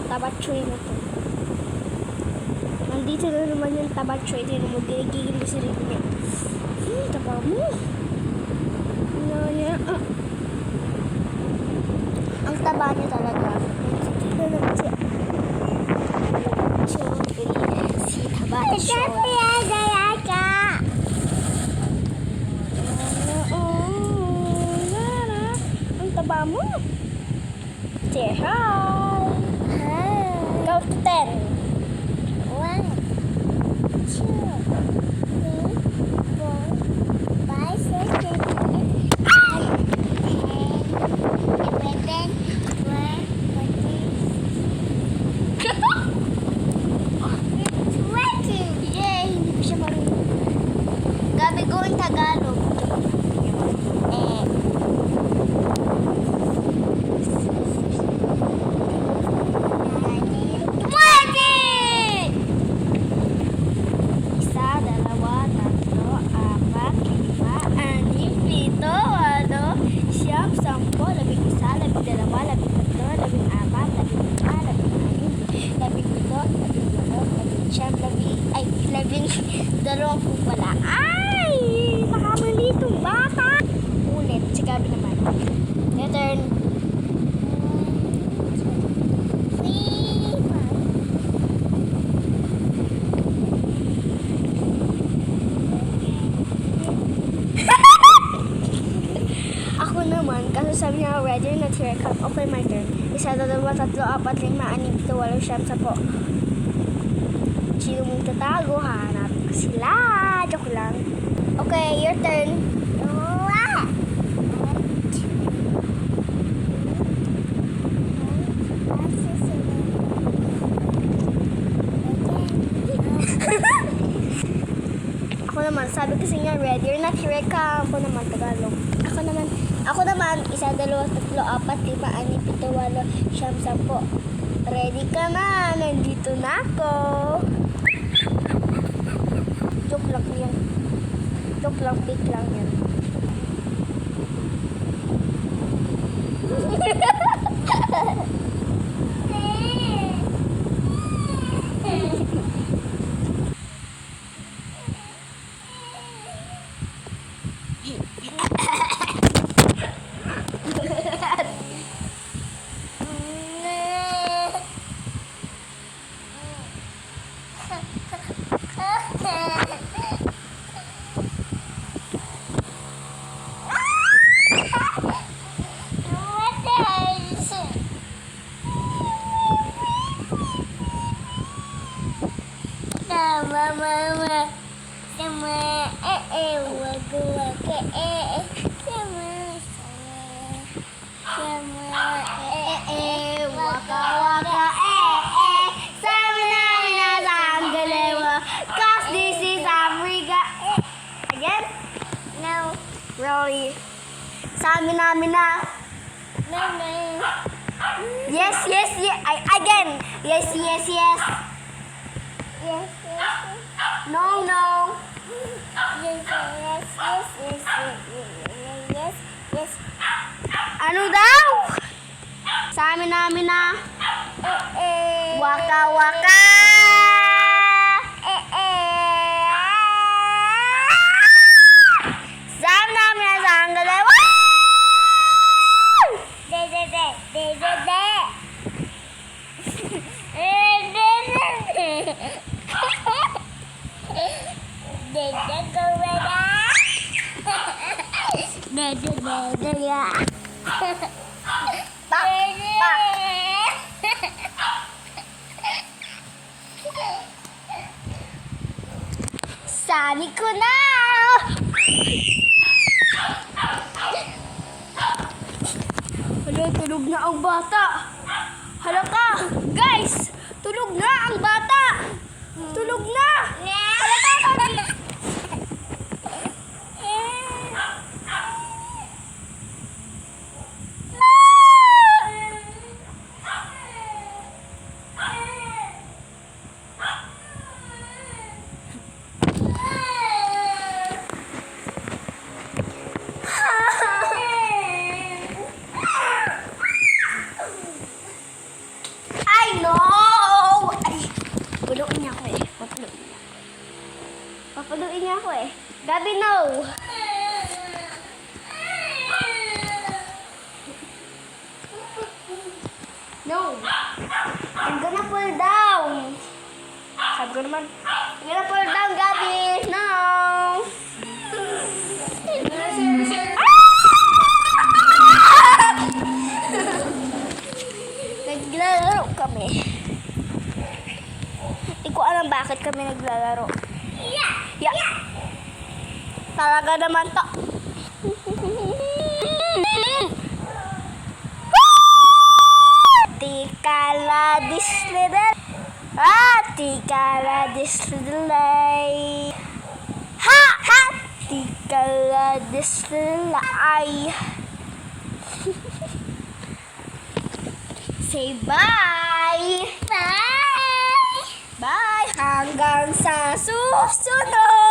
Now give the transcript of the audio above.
tabatchoy na to. Nandito na naman yung tabatchoy. Tignan mo, ginigigil mo sarili niya. Taba mo. Ang taba niya talaga. Tignan naman siya. Si tabatchoy. Ang taba mo. Say hi. Go to 10. 1, 2, 3, 4, 5, 6, 7, 8, 9, 10, 11, 12. Yay! Hindi ko siya marunong. Gabi ko ang Tagalog. Dalawang po pala. Ay! Nakamali itong bata! Ulit. Si Gabi naman. Your turn. 3, 5. Ako naman, kasi sabi niya, ready na here come. Okay, my turn. 1, 2, 3, 4, 5, 6, 7, 8, 9, 10. Sino mong tatago? Hanap ka sila. Joke lang. Okay, your turn. Ako naman, sabi kasi nga ready or not, here I come. Ako naman, Tagalog. Ako naman, 1, 2, 3, 4, 5, 6, 7, 8, 9, 10. Ready ka na. Nandito na ako. Joke lang yan. Joke lang, fake lang yan. Mama, sama, waka, cause this is Africa. Again? No. Really? Sabi namin na. No. Yes. Again. Yes. Yes. No. Yes. Ano daw? Sa amin namin na. Waka. Sa amin namin na sa Anggale. Sabi ko na! Hala, tulog na ang bata. Hala ka! Guys! Tulog na ang bata! Tulog na! Hala ka! I know. Gabi, no. No. I'm gonna pull down. Sabi ko naman, I'm gonna pull down, Gabi. No. Naglalaro kami. Hindi ko alam bakit kami naglalaro. Yeah. Talaga naman to. Tikala this little. Tikala this little eye. Ha! Tikala this little eye. Say bye! Bye! Bye! Hanggang sa susunod!